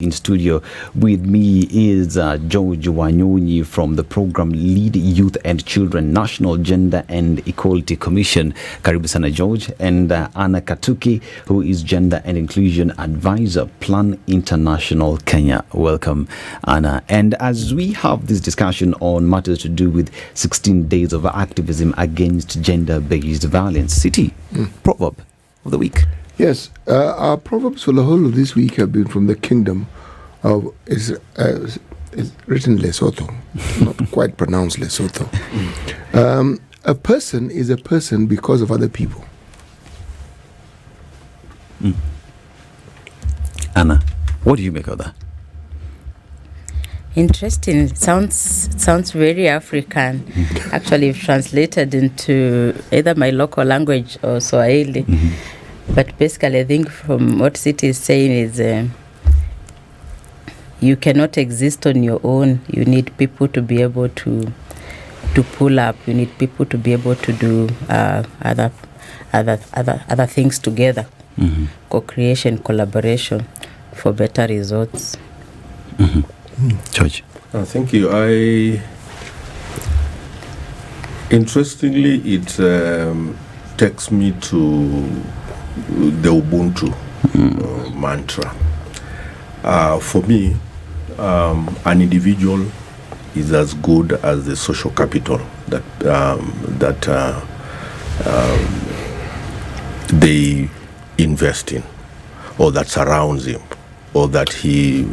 In studio with me is George Wanyonyi from the program Lead Youth and Children National Gender and Equality Commission. Karibu sana George. And Annah Katuki, who is Gender and Inclusion Advisor, Plan International Kenya. Welcome, Annah. And as we have this discussion on matters to do with 16 days of activism against gender-based violence, City proverb of the week. Yes, our proverbs for the whole of this week have been from the kingdom of, is written Lesotho, not quite pronounced Lesotho. A person is a person because of other people. Annah, what do you make of that? Interesting. Sounds very African. Actually, translated into either my local language or Swahili. But basically, I think from what City is saying is you cannot exist on your own. You need people to be able to pull up. You need people to be able to do other things together. Co-creation, collaboration for better results. George. Thank you. Interestingly, it takes me to the Ubuntu mantra. For me, an individual is as good as the social capital that they invest in, or that surrounds him, or that he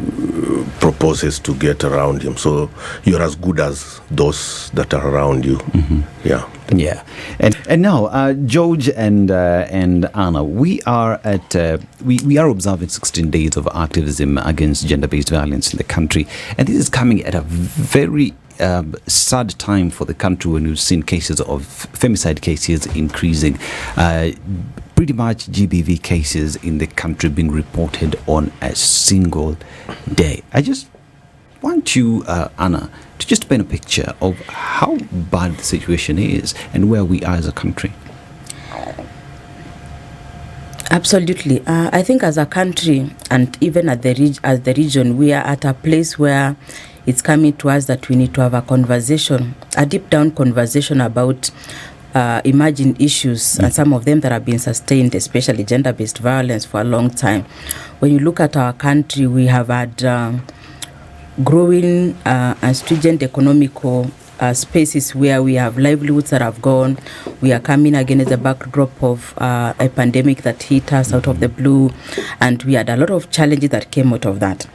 proposes to get around him. So you're as good as those that are around you. Yeah. And now, George and Annah, we are observing 16 days of activism against gender-based violence in the country, and this is coming at a very sad time for the country when we've seen cases of femicide cases increasing. Pretty much GBV cases in the country being reported on a single day. I just want you, Annah, to just paint a picture of how bad the situation is and where we are as a country. Absolutely. I think as a country and even at as the region, we are at a place where it's coming to us that we need to have a conversation, a deep down conversation about emerging issues, and some of them that have been sustained, especially gender-based violence, for a long time. When you look at our country, we have had growing and stringent economical spaces where we have livelihoods that have gone. We are coming against the backdrop of a pandemic that hit us out of the blue, and we had a lot of challenges that came out of that.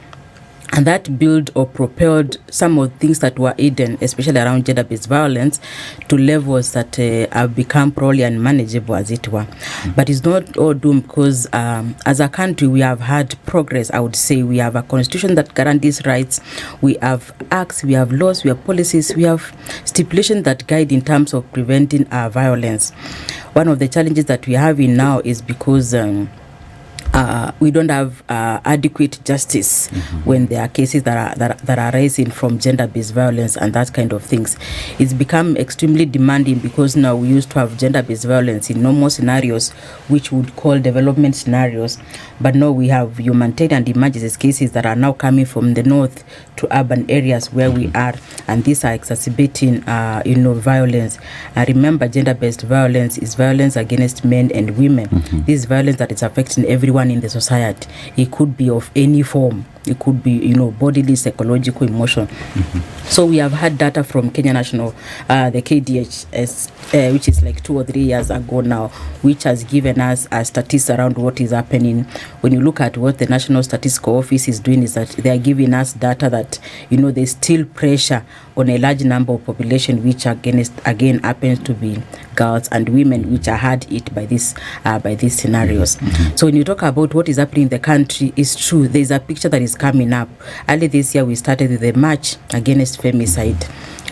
And that built or propelled some of the things that were hidden, especially around gender-based violence, to levels that have become probably unmanageable, as it were. But it's not all doom, because as a country, we have had progress, I would say. We have a constitution that guarantees rights. We have acts, we have laws, we have policies, we have stipulations that guide in terms of preventing violence. One of the challenges that we have in now is because we don't have adequate justice when there are cases that are arising from gender-based violence and that kind of things. It's become extremely demanding, because now we used to have gender-based violence in normal scenarios, which would call development scenarios, but now we have humanitarian and emergency cases that are now coming from the north to urban areas where we are, and these are exacerbating violence. And remember, gender-based violence is violence against men and women. This is violence that is affecting everyone in the society. It could be of any form. It could be, bodily, psychological, emotional. So we have had data from Kenya National, the KDH, which is like 2 or 3 years ago now, which has given us a statistics around what is happening. When you look at what the National Statistical Office is doing, is that they are giving us data that, there's still pressure on a large number of population, which again happens to be girls and women, which are hard hit by these scenarios. So when you talk about what is happening in the country, it's true. There's a picture that is coming up. Early this year, we started with a march against femicide,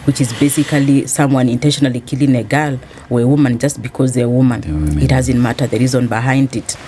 which is basically someone intentionally killing a girl or a woman just because they're a woman. It doesn't matter the reason behind it.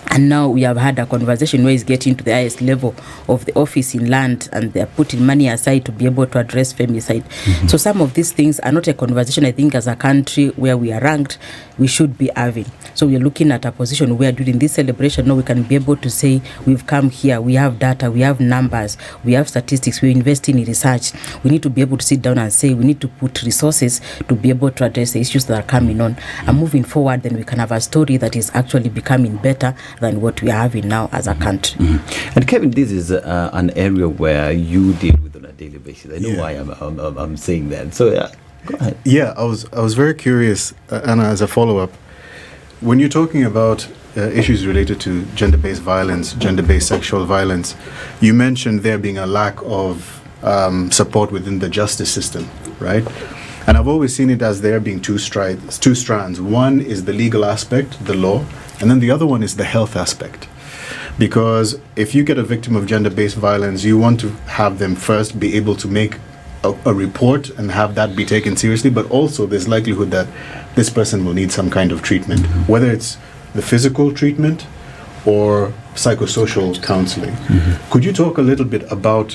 And now we have had a conversation where he's getting to the highest level of the office in land, and they're putting money aside to be able to address femicide. So some of these things are not a conversation, I think, as a country where we are ranked, we should be having. So we are looking at a position where during this celebration, now we can be able to say, we've come here, we have data, we have numbers, we have statistics, we're investing in research. We need to be able to sit down and say, we need to put resources to be able to address the issues that are coming on. And moving forward, then we can have a story that is actually becoming better than what we are having now as a country. And Kevin, this is an area where you deal with on a daily basis. I know why I'm saying that. So go ahead. Yeah, I was very curious, Anna, as a follow-up. When you're talking about issues related to gender-based violence, gender-based sexual violence, you mentioned there being a lack of support within the justice system, right? And I've always seen it as there being two strands. One is the legal aspect, the law, and then the other one is the health aspect. Because if you get a victim of gender-based violence, you want to have them first be able to make a report and have that be taken seriously, but also there's likelihood that this person will need some kind of treatment, whether it's the physical treatment or psychosocial counseling. Could you talk a little bit about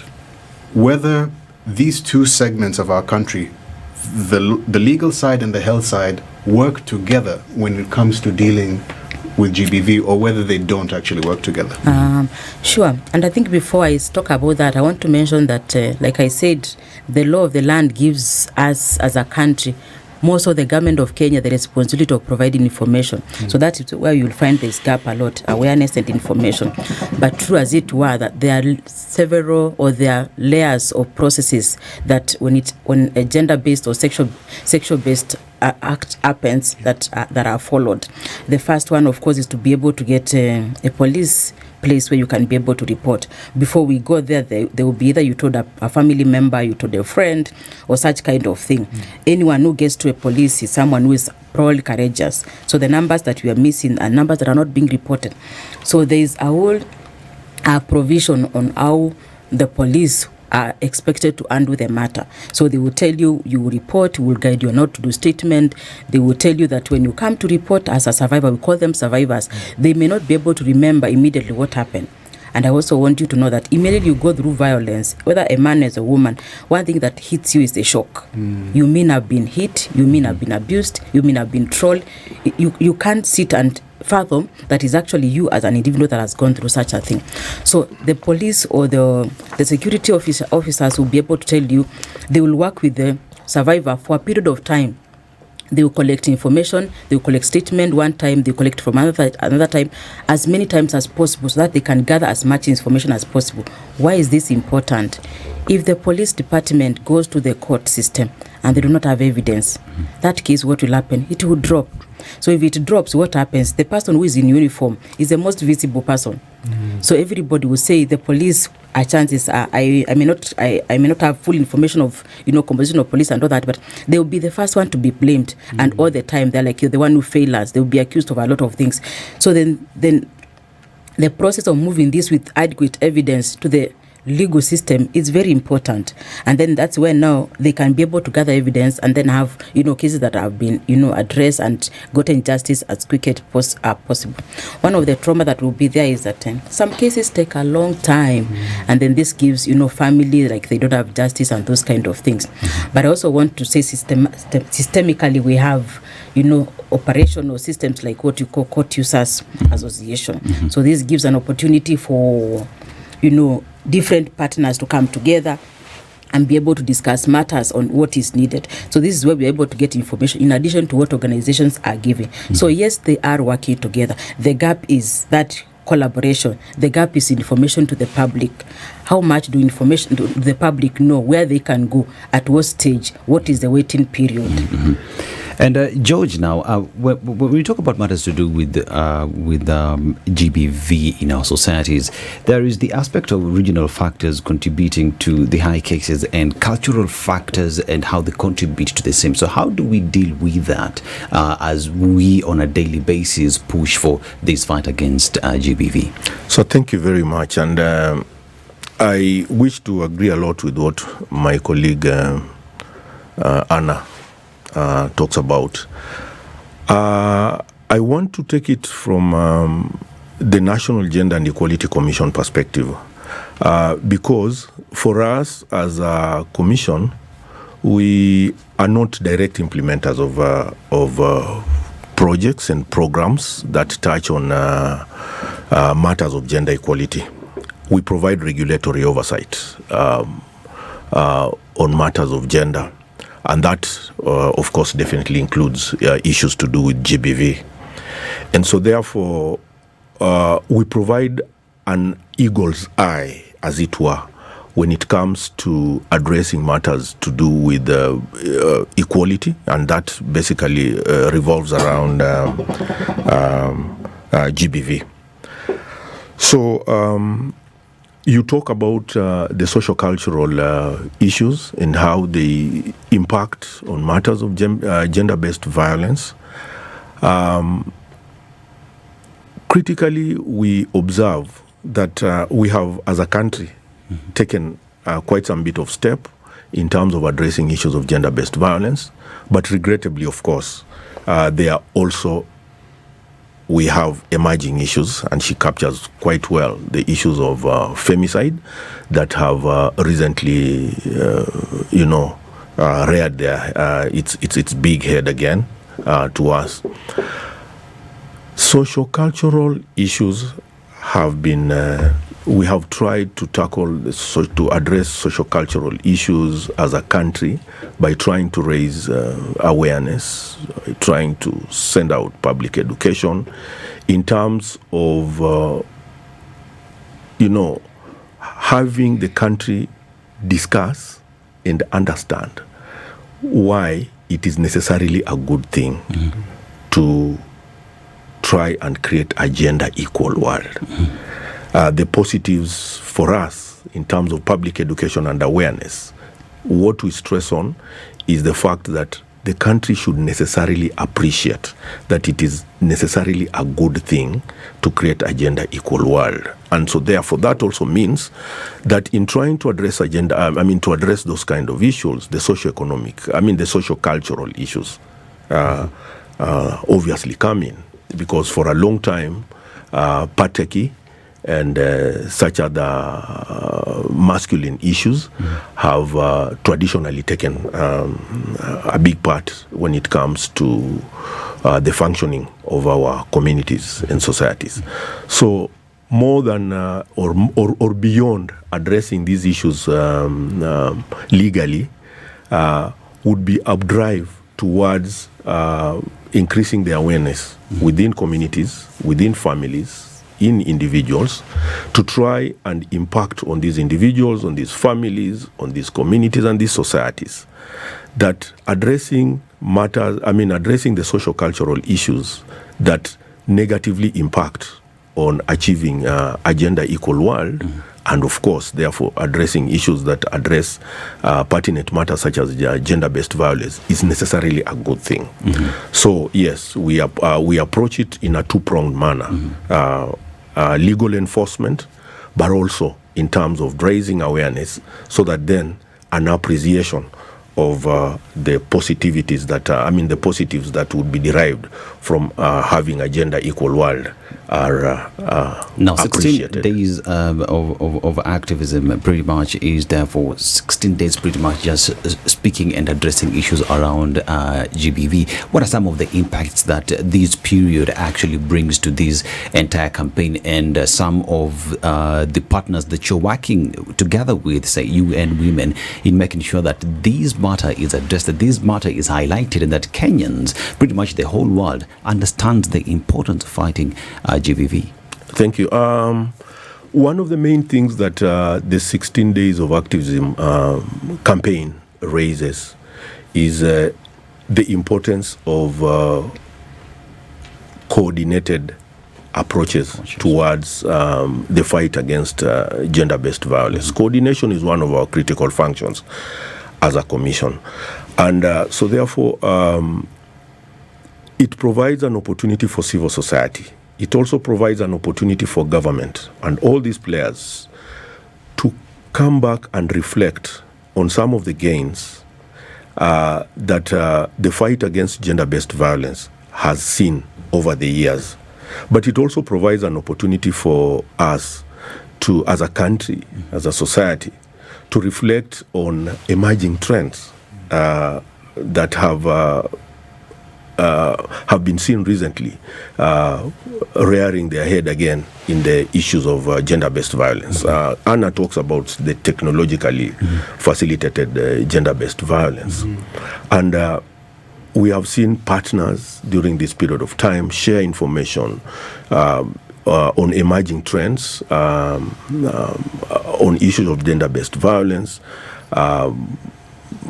whether these two segments of our country, the legal side and the health side, work together when it comes to dealing with GBV, or whether they don't actually work together? Sure. And I think before I talk about that, I want to mention that, like I said, the law of the land gives us as a country, most of the government of Kenya, the responsibility of providing information. So that is where you'll find this gap a lot, awareness and information. But true as it were, that there are several, or there are layers of processes that when a gender-based or sexual-based act happens, that are followed. The first one, of course, is to be able to get a police place where you can be able to report. Before we go there, they will be either you told a family member, you told a friend, or such kind of thing. Anyone who gets to a police is someone who is probably courageous. So the numbers that we are missing are numbers that are not being reported. So there is a whole provision on how the police are expected to undo the matter. So they will tell you, you will report, will guide you not to do statement. They will tell you that when you come to report as a survivor, we call them survivors, they may not be able to remember immediately what happened. And I also want you to know that immediately you go through violence, whether a man or a woman, one thing that hits you is the shock. You may have been hit, you may have been abused, you may have been trolled. You can't sit and fathom that is actually you as an individual that has gone through such a thing. So the police or the security officers will be able to tell you, they will work with the survivor for a period of time. They will collect information, they will collect statement one time, they will collect from another time, as many times as possible, so that they can gather as much information as possible. Why is this important? If the police department goes to the court system and they do not have evidence, that case, what will happen? It will drop. So if it drops, what happens? The person who is in uniform is the most visible person. So everybody will say the police are chances are, I may not have full information of composition of police and all that, but they will be the first one to be blamed. And all the time they're like, you're the one who failed us. They will be accused of a lot of things. So then the process of moving this with adequate evidence to the legal system is very important, and then that's where now they can be able to gather evidence and then have cases that have been addressed and gotten justice as quick as possible. One of the trauma that will be there is that some cases take a long time, and then this gives family like they don't have justice and those kind of things. But I also want to say systemically we have operational systems like what you call court users association. So this gives an opportunity for different partners to come together and be able to discuss matters on what is needed. So this is where we're able to get information in addition to what organizations are giving. So yes, they are working together. The gap is that collaboration. The gap is information to the public. How much do information do the public know, where they can go, at what stage, what is the waiting period? And George, now, when we talk about matters to do with GBV in our societies, there is the aspect of regional factors contributing to the high cases and cultural factors and how they contribute to the same. So how do we deal with that as we on a daily basis push for this fight against GBV? So thank you very much. And I wish to agree a lot with what my colleague Annah talks about. I want to take it from the National Gender and Equality Commission perspective, because for us as a commission, we are not direct implementers of projects and programs that touch on matters of gender equality. We provide regulatory oversight on matters of gender, and that, of course, definitely includes issues to do with GBV. And so, therefore, we provide an eagle's eye, as it were, when it comes to addressing matters to do with equality, and that basically revolves around GBV. So you talk about the socio-cultural issues and how they impact on matters of gender-based violence. Critically, we observe that we have, as a country, taken quite some bit of step in terms of addressing issues of gender-based violence, but regrettably, of course, we have emerging issues, and she captures quite well the issues of femicide that have recently, reared its big head again to us. Social-cultural issues have been, we have tried to to address social-cultural issues as a country by trying to raise awareness, trying to send out public education in terms of, having the country discuss and understand why it is necessarily a good thing to try and create a gender-equal world. The positives for us in terms of public education and awareness, what we stress on is the fact that the country should necessarily appreciate that it is necessarily a good thing to create a gender-equal world. And so therefore that also means that in trying to address to address those kind of issues, the the socio-cultural issues obviously come in. Because for a long time, pateki and such other masculine issues have traditionally taken a big part when it comes to the functioning of our communities and societies. So more than or beyond addressing these issues legally would be a drive towards increasing the awareness within communities, within families, in individuals, to try and impact on these individuals, on these families, on these communities and these societies. That addressing the social-cultural issues that negatively impact on achieving a gender-equal world, and of course, therefore, addressing issues that address pertinent matters such as gender-based violence is necessarily a good thing. So yes, we approach it in a two-pronged manner. Legal enforcement, but also in terms of raising awareness, so that then an appreciation of the positivities the positives that would be derived from having a gender-equal world are now 16 appreciated. days of activism pretty much is therefore 16 days pretty much just speaking and addressing issues around GBV. What are some of the impacts that this period actually brings to this entire campaign, and some of the partners that you're working together with, say UN Women, in making sure that this matter is addressed, that this matter is highlighted, and that Kenyans, pretty much the whole world, understands the importance of fighting GBV? Thank you. One of the main things that the 16 days of activism campaign raises is the importance of coordinated approaches towards the fight against gender-based violence. Coordination is one of our critical functions as a commission. And so therefore, it provides an opportunity for civil society. It also provides an opportunity for government and all these players to come back and reflect on some of the gains that the fight against gender-based violence has seen over the years. But it also provides an opportunity for us to, as a country, as a society, to reflect on emerging trends that have been seen recently, rearing their head again in the issues of gender-based violence. Annah talks about the technologically facilitated gender-based violence. And we have seen partners during this period of time share information on emerging trends, on issues of gender-based violence.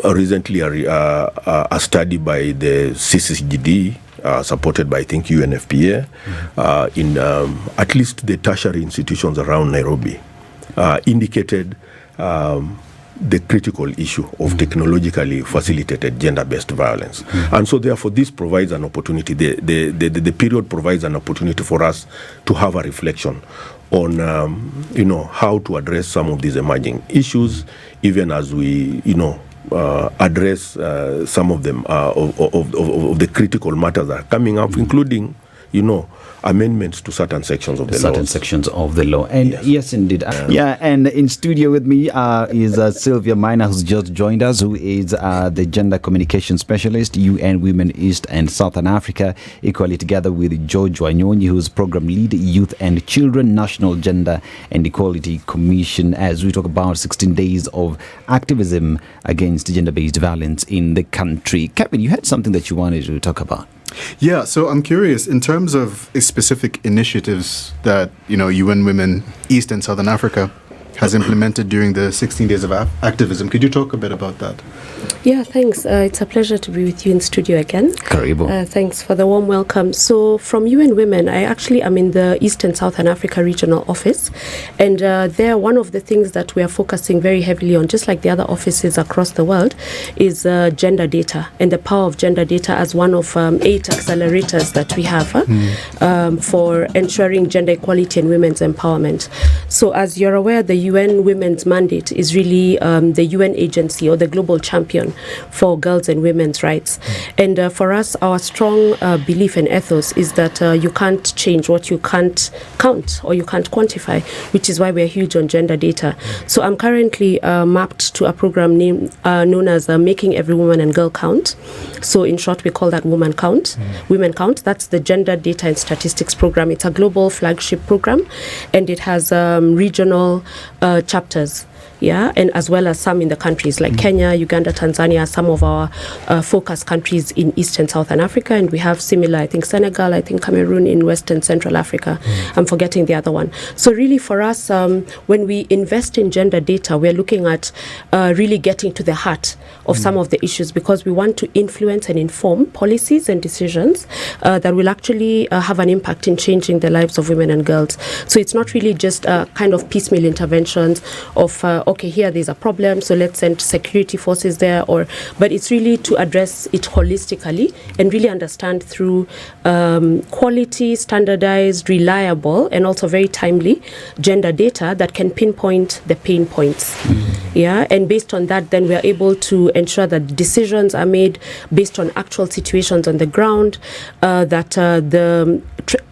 Recently, a study by the CCGD, supported by, I think, UNFPA, in at least the tertiary institutions around Nairobi, indicated the critical issue of technologically facilitated gender-based violence. And so therefore this provides an opportunity, the period provides an opportunity for us to have a reflection on how to address some of these emerging issues, even as we address some of them of the critical matters that are coming up, including amendments to certain sections of the law. Certain sections of the law. And yes indeed. And in studio with me is Sylvia Maina, who's just joined us, who is the Gender Communication Specialist, UN Women East and Southern Africa, equally together with George Wanyonyi, who's Program Lead, Youth and Children, National Gender and Equality Commission, as we talk about 16 days of activism against gender-based violence in the country. Kevin, you had something that you wanted to talk about. Yeah, so I'm curious, in terms of specific initiatives that, UN Women East and Southern Africa has implemented during the 16 days of activism, could you talk a bit about that? Yeah, thanks. It's a pleasure to be with you in studio again. Karibu. Thanks for the warm welcome. So from UN Women, I actually am in the East and Southern Africa Regional Office. And there, one of the things that we are focusing very heavily on, just like the other offices across the world, is gender data and the power of gender data as one of 8 accelerators that we have for ensuring gender equality and women's empowerment. So as you're aware, the UN Women's mandate is really the UN agency or the global champion for girls and women's rights. And for us, our strong belief and ethos is that you can't change what you can't count or you can't quantify, which is why we're huge on gender data. So I'm currently mapped to a program known as Making Every Woman and Girl Count. So in short, we call that Women Count. That's the Gender Data and Statistics Program. It's a global flagship program, and it has regional chapters. And as well as some in the countries like Kenya, Uganda, Tanzania, some of our focus countries in East and Southern Africa, and we have similar, I think Senegal, I think Cameroon in West and Central Africa. I'm forgetting the other one. So really for us, when we invest in gender data, we're looking at really getting to the heart of some of the issues, because we want to influence and inform policies and decisions that will actually have an impact in changing the lives of women and girls. So it's not really just kind of piecemeal interventions of okay, here there's a problem, so let's send security forces there, but it's really to address it holistically and really understand through quality, standardized, reliable, and also very timely gender data that can pinpoint the pain points. And based on that, then we're able to ensure that decisions are made based on actual situations on the ground, that the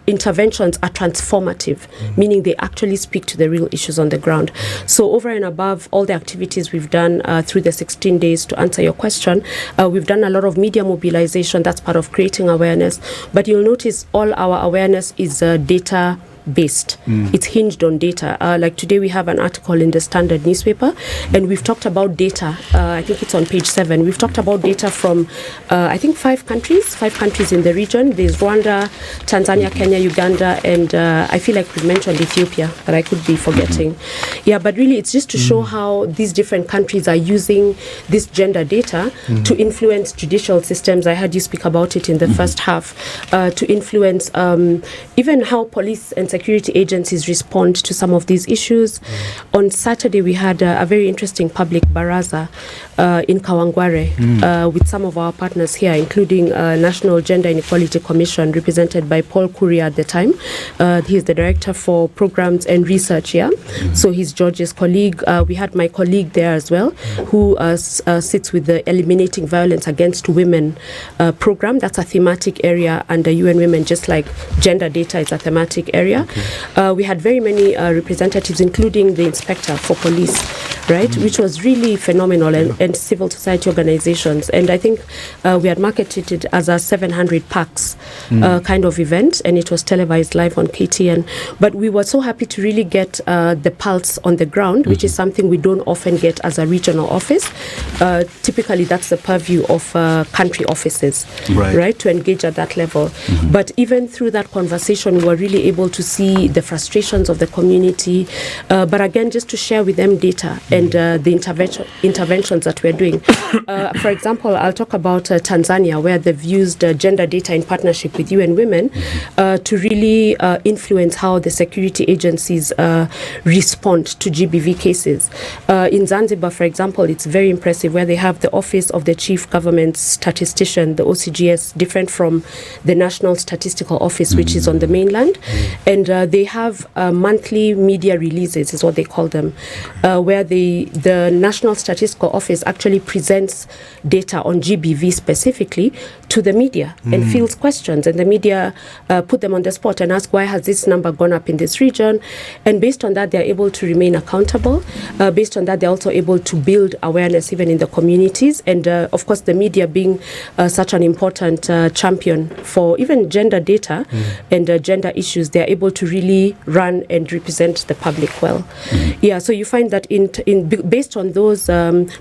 interventions are transformative, meaning they actually speak to the real issues on the ground. So over and above all the activities we've done through the 16 days, to answer your question, we've done a lot of media mobilization. That's part of creating awareness. But you'll notice all our awareness is data based. It's hinged on data. Like today we have an article in the Standard newspaper, and we've talked about data. I think it's on page 7. We've talked about data from I think 5 countries in the region. There's Rwanda, Tanzania, Kenya, Uganda, and I feel like we mentioned Ethiopia, but I could be forgetting. But really it's just to show how these different countries are using this gender data to influence judicial systems. I heard you speak about it in the first half, to influence even how police and security agencies respond to some of these issues. On Saturday, we had a very interesting public baraza in Kawangware with some of our partners here, including National Gender Inequality Commission, represented by Paul Kuria at the time. He is the director for programs and research here. So he's George's colleague. We had my colleague there as well, who sits with the Eliminating Violence Against Women program. That's a thematic area under UN Women, just like gender data is a thematic area. We had very many representatives, including the inspector for police, right, which was really phenomenal, and civil society organizations. And I think we had marketed it as a 700 packs kind of event, and it was televised live on KTN. But we were so happy to really get the pulse on the ground, which is something we don't often get as a regional office. Typically, that's the purview of country offices, right, to engage at that level. But even through that conversation, we were really able to see the frustrations of the community, but again, just to share with them data and the interventions that we're doing. For example, I'll talk about Tanzania, where they've used gender data in partnership with UN Women to really influence how the security agencies respond to GBV cases. In Zanzibar, for example, it's very impressive, where they have the Office of the Chief Government Statistician, the OCGS, different from the National Statistical Office, which is on the mainland. And they have monthly media releases, is what they call them, where the National Statistical Office actually presents data on GBV specifically to the media and fields questions. And the media put them on the spot and ask, why has this number gone up in this region? And based on that, they're able to remain accountable. Based on that, they're also able to build awareness even in the communities. And of course, the media being such an important champion for even gender data and gender issues, they're able to really run and represent the public well. Yeah, so you find that based on those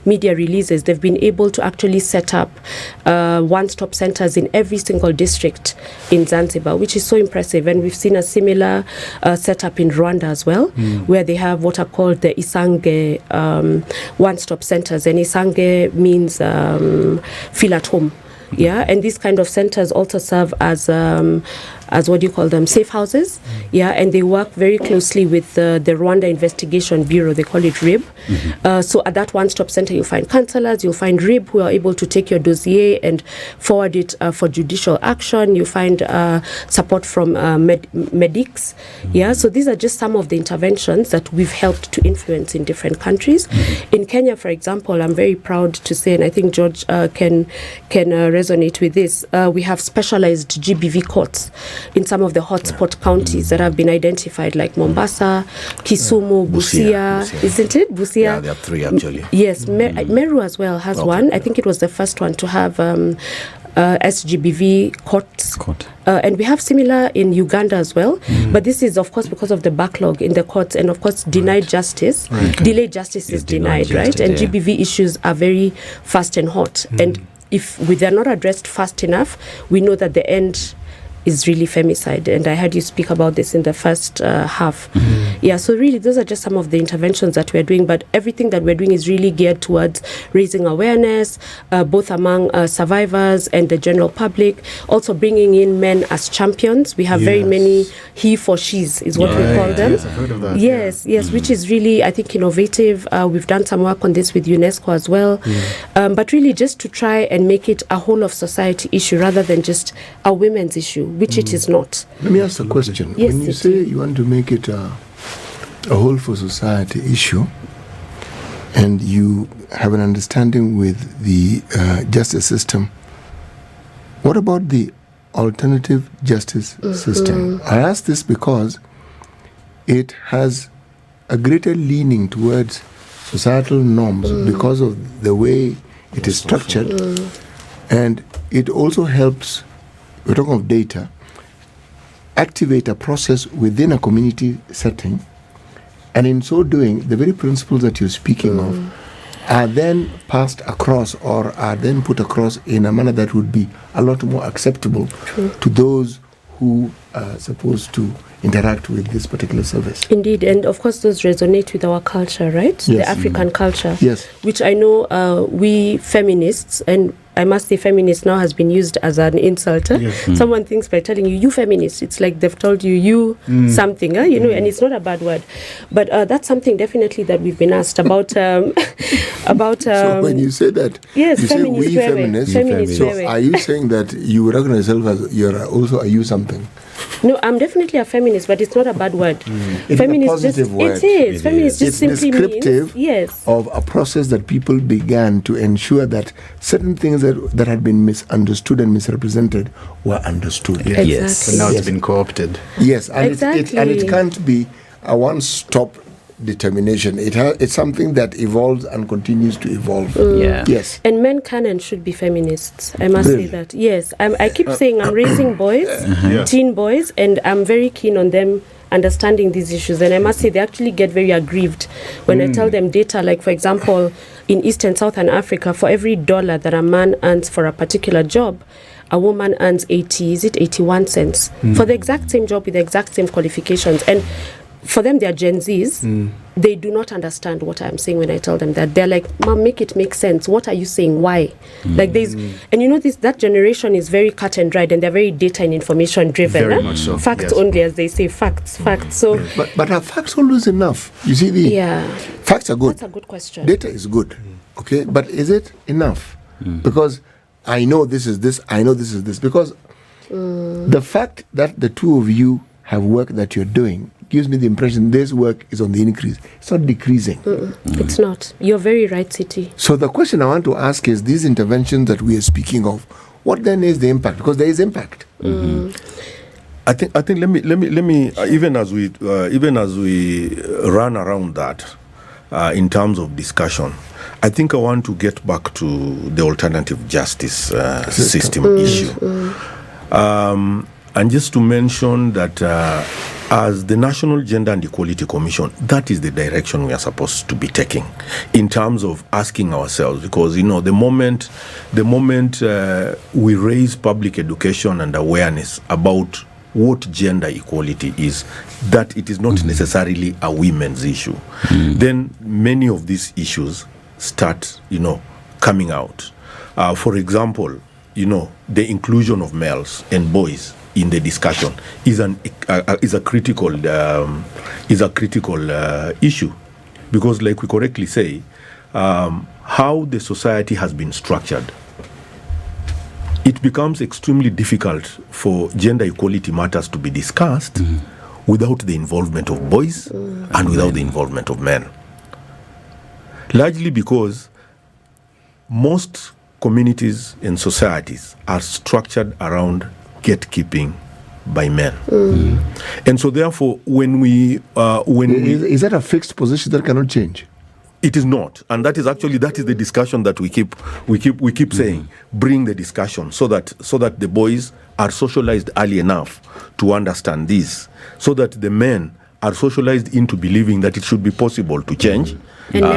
media releases, they've been able to actually set up one-stop centers in every single district in Zanzibar, which is so impressive. And we've seen a similar setup in Rwanda as well, where they have what are called the Isange one-stop centers. And Isange means feel at home. Yeah, and these kind of centers also serve as what do you call them, safe houses. Yeah, and they work very closely with the Rwanda Investigation Bureau. They call it RIB. So at that one-stop center, you'll find counselors, you'll find RIB who are able to take your dossier and forward it for judicial action. You find support from medics. Yeah, so these are just some of the interventions that we've helped to influence in different countries. In Kenya, for example, I'm very proud to say, and I think George can resonate with this, we have specialized GBV courts in some of the hotspot counties that have been identified, like Mombasa, Kisumu, Busia. Isn't it? Busia. Yeah, there are 3 actually. Yes, Meru as well has one. I think it was the first one to have SGBV courts. And we have similar in Uganda as well. But this is, of course, because of the backlog in the courts, and of course, denied justice. Delayed justice is denied, right? And GBV issues are very fast and hot. And if they're not addressed fast enough, we know that the end is really femicide. And I heard you speak about this in the first half. Yeah, so really those are just some of the interventions that we're doing, but everything that we're doing is really geared towards raising awareness, both among survivors and the general public, also bringing in men as champions. We have very many he for she's is what we call them. Yes, I've heard of that. Yes, which is really, I think, innovative. We've done some work on this with UNESCO as well, but really just to try and make it a whole of society issue rather than just a women's issue, which it is not. Let me ask a question. Yes, when you say you want to make it a whole for society issue, and you have an understanding with the justice system, what about the alternative justice system? I ask this because it has a greater leaning towards societal norms because of the way it is structured, and it also helps, we're talking of data, activate a process within a community setting, and in so doing, the very principles that you're speaking of are then passed across, or are then put across in a manner that would be a lot more acceptable to those who supposed to interact with this particular service. Indeed, and of course those resonate with our culture, right? Yes. The African culture. Yes. Which I know we feminists, and I must say feminist now has been used as an insult. Someone thinks by telling you feminist, it's like they've told you something, you know, and it's not a bad word. But that's something definitely that we've been asked about. So when you say that, yes, you say we feminists. Feminist. So are you saying that you recognize yourself as you're also a you something? No, I'm definitely a feminist, but it's not a bad word. It's feminist a positive word. It is. Feminist just it's simply descriptive means of a process that people began to ensure that certain things that had been misunderstood and misrepresented were understood. Exactly. Yes. So now it's been co-opted. Yes, and Exactly. it can't be a one-stop determination. It's something that evolves and continues to evolve. Yeah. Yes. And men can and should be feminists. I must Really? say that. Yes, I keep saying I'm raising boys, teen boys, and I'm very keen on them understanding these issues. And I must say they actually get very aggrieved when I tell them data, like for example, in East and Southern Africa, for every $1 that a man earns for a particular job, a woman earns 81 cents for the exact same job with the exact same qualifications. And for them, they are Gen Zs. They do not understand what I'm saying when I tell them that. They're like, Mom, make it make sense. What are you saying? Why? Like there's, and you know, that generation is very cut and dried, and they're very data and information driven. Very much so. Facts Yes. only, as they say, facts. So But are facts always enough? You see, facts are good. that's a good question. Data is good, okay? But is it enough? Because I know this is this, I know this is this. Because the fact that the two of you have work that you're doing gives me the impression this work is on the increase. It's not decreasing. It's not. You're very right, City. So the question I want to ask is, these interventions that we are speaking of, what then is the impact? Because there is impact. I think let me even as we run around that in terms of discussion, I think I want to get back to the alternative justice system issue. And just to mention that as the National Gender and Equality Commission, that is the direction we are supposed to be taking in terms of asking ourselves, because you know the moment we raise public education and awareness about what gender equality is, that it is not necessarily a women's issue, then many of these issues start, coming out. For example, the inclusion of males and boys in the discussion is a critical issue, because, like we correctly say, how the society has been structured, it becomes extremely difficult for gender equality matters to be discussed without the involvement of boys and without the involvement of men. Largely because most communities and societies are structured around gatekeeping by men. And so therefore Is that a fixed position that cannot change? it is not, and that is the discussion that we keep saying. Bring the discussion so that the boys are socialized early enough to understand this, so that the men are socialized into believing that it should be possible to change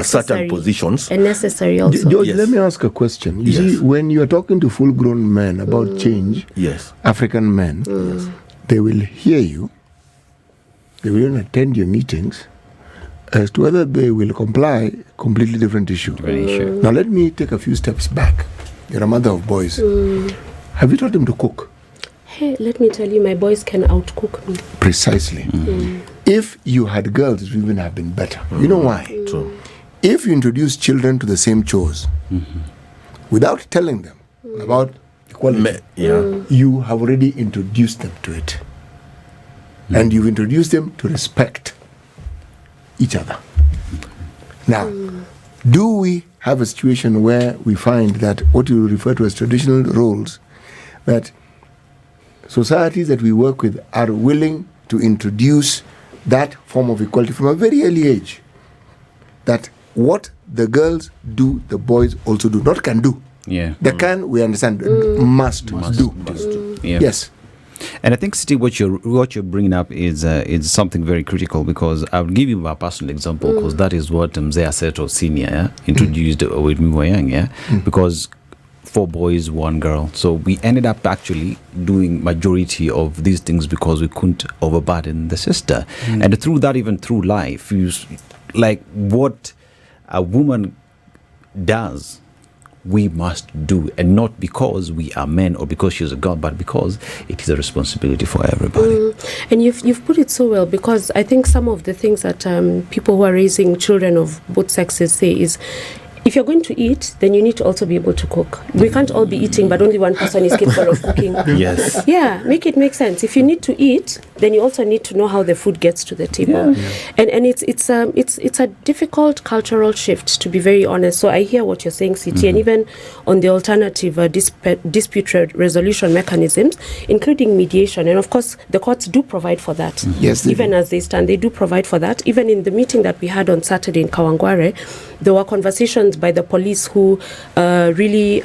certain positions. And necessary also. George, Yes. let me ask a question. You Yes. see, when you are talking to full-grown men about change, Yes. African men, they will hear you, they will even attend your meetings. As to whether they will comply, completely different issue. Now let me take a few steps back. You're a mother of boys. Have you taught them to cook? Hey, let me tell you, my boys can outcook me. Precisely. If you had girls, it would even have been better. You know why? True. If you introduce children to the same chores without telling them about equality, you have already introduced them to it. And you've introduced them to respect each other. Now, do we have a situation where we find that what you refer to as traditional roles, that societies that we work with are willing to introduce that form of equality from a very early age? That what the girls do, the boys also do. Not can do. Yeah. The can, we understand, must do. Yeah. Yes. And I think, Steve, what you're bringing up is something very critical, because I'll give you a personal example, because that is what Mzee Aseto Senior introduced with Wanyonyi, because 4 boys, 1 girl. So we ended up actually doing majority of these things because we couldn't overburden the sister. And through that, even through life, like what a woman does, we must do, and not because we are men or because she's a girl, but because it is a responsibility for everybody. And you've put it so well, because I think some of the things that people who are raising children of both sexes say is, if you're going to eat, then you need to also be able to cook. We can't all be eating, but only one person is capable of cooking. Yes. Yeah, make it make sense. If you need to eat, then you also need to know how the food gets to the table. And it's a difficult cultural shift, to be very honest. So I hear what you're saying, CT, and even on the alternative dispute resolution mechanisms, including mediation. And of course, the courts do provide for that. Yes, even as they stand, they do provide for that. Even in the meeting that we had on Saturday in Kawangware, there were conversations by the police who really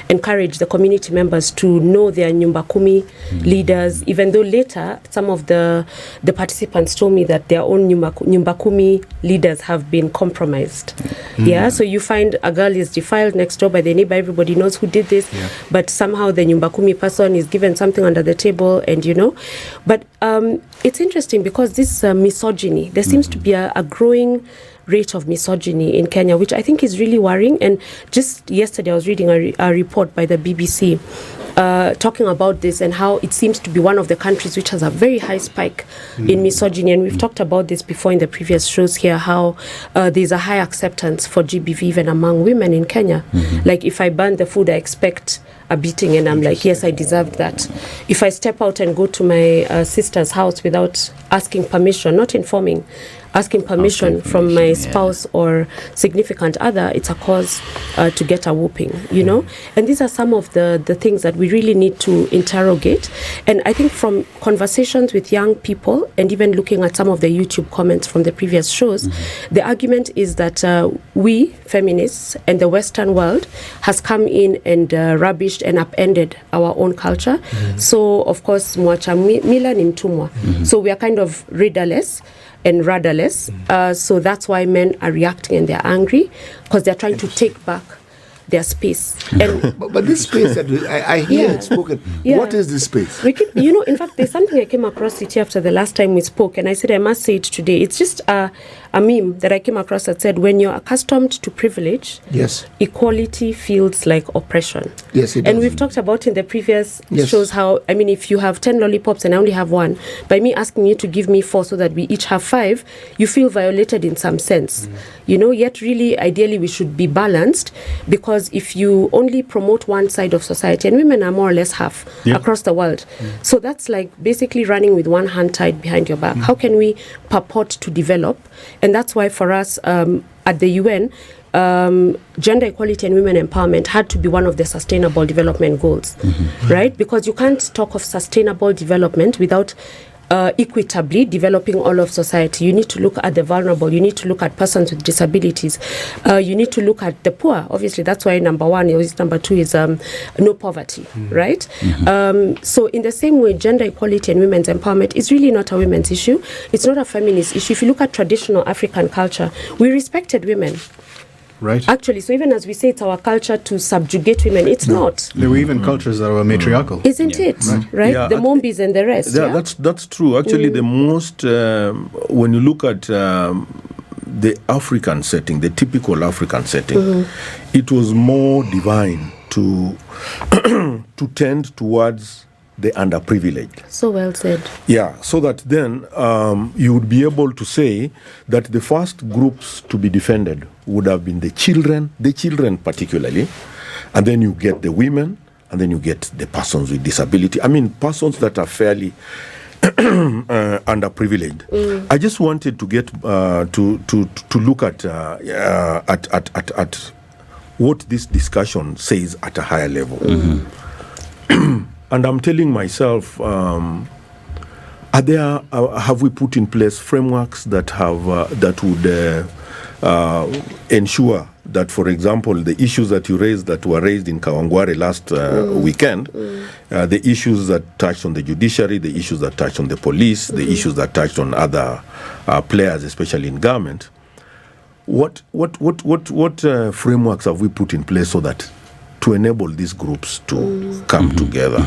encouraged the community members to know their Nyumba Kumi leaders, even though later some of the participants told me that their own Nyumba Kumi leaders have been compromised. Yeah, so you find a girl is defiled next door by the neighbor, everybody knows who did this, but somehow the Nyumba Kumi person is given something under the table, and but it's interesting because this misogyny, there seems to be a growing rate of misogyny in Kenya, which I think is really worrying. And just yesterday I was reading a report by the BBC talking about this and how it seems to be one of the countries which has a very high spike in misogyny. And we've talked about this before in the previous shows here, how there's a high acceptance for GBV even among women in Kenya. Like if I burn the food, I expect a beating, and I'm like, yes, I deserved that. If I step out and go to my sister's house without asking permission, not informing, asking permission from my spouse or significant other, it's a cause to get a whooping, And these are some of the things that we really need to interrogate. And I think from conversations with young people and even looking at some of the YouTube comments from the previous shows, the argument is that we, feminists, and the Western world has come in and rubbished and upended our own culture. So, of course, mwacha mila ni mtumwa. So we are kind of readerless and rudderless. So that's why men are reacting and they're angry, because they're trying to take back their space. And but this space that I hear it spoken, what is this space? In fact, there's something I came across it after the last time we spoke, and I said I must say it today. It's just a meme that I came across that said, when you're accustomed to privilege, equality feels like oppression. Yes, it does. And we've talked about in the previous shows how, if you have 10 lollipops and I only have 1, by me asking you to give me 4 so that we each have 5, you feel violated in some sense. Yet really, ideally, we should be balanced, because if you only promote one side of society, and women are more or less half across the world, so that's like basically running with one hand tied behind your back. How can we purport to develop? And that's why for us at the UN, gender equality and women empowerment had to be one of the sustainable development goals, right? Because you can't talk of sustainable development without equitably developing all of society. You need to look at the vulnerable. You need to look at persons with disabilities. You need to look at the poor. Obviously, that's why number 1 is number 2 is no poverty, right? So in the same way, gender equality and women's empowerment is really not a women's issue. It's not a feminist issue. If you look at traditional African culture, we respected women. Right. Actually, so even as we say it's our culture to subjugate women, it's not. There were even cultures that were matriarchal. Isn't it? Right? The Mombis and the rest. That's true. Actually, the most, when you look at the African setting, the typical African setting, it was more divine to tend towards the underprivileged. So well said. Yeah, so that then you would be able to say that the first groups to be defended would have been the children particularly, and then you get the women, and then you get the persons with disability. Persons that are fairly underprivileged. I just wanted to get to look at what this discussion says at a higher level. And I'm telling myself, have we put in place frameworks that would ensure that, for example, the issues that you raised that were raised in Kawangware last weekend, the issues that touched on the judiciary, the issues that touched on the police, the issues that touched on other players, especially in government, what frameworks have we put in place so that to enable these groups to come together.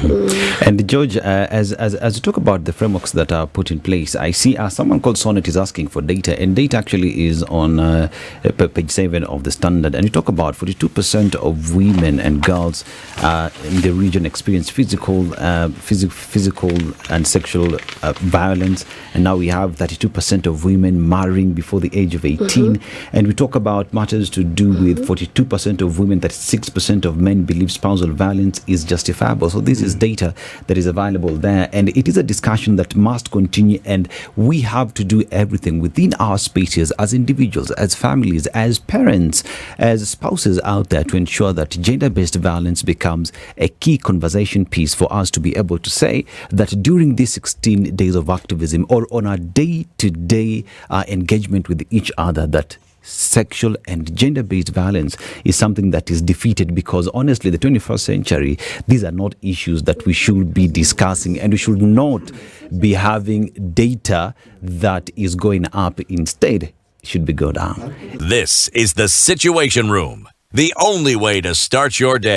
And George, as you talk about the frameworks that are put in place, I see someone called Sonnet is asking for data, and data actually is on page 7 of the Standard, and you talk about 42% of women and girls in the region experience physical and sexual violence, and now we have 32% of women marrying before the age of 18, and we talk about matters to do with 42% of women, 36% of men believe spousal violence is justifiable. So this is data that is available there, and it is a discussion that must continue, and we have to do everything within our spaces as individuals, as families, as parents, as spouses out there to ensure that gender-based violence becomes a key conversation piece for us to be able to say that during these 16 days of activism or on our day-to-day engagement with each other, that sexual and gender-based violence is something that is defeated, because honestly, the 21st century, these are not issues that we should be discussing, and we should not be having data that is going up. Instead, it should be go down. This is the Situation Room, the only way to start your day.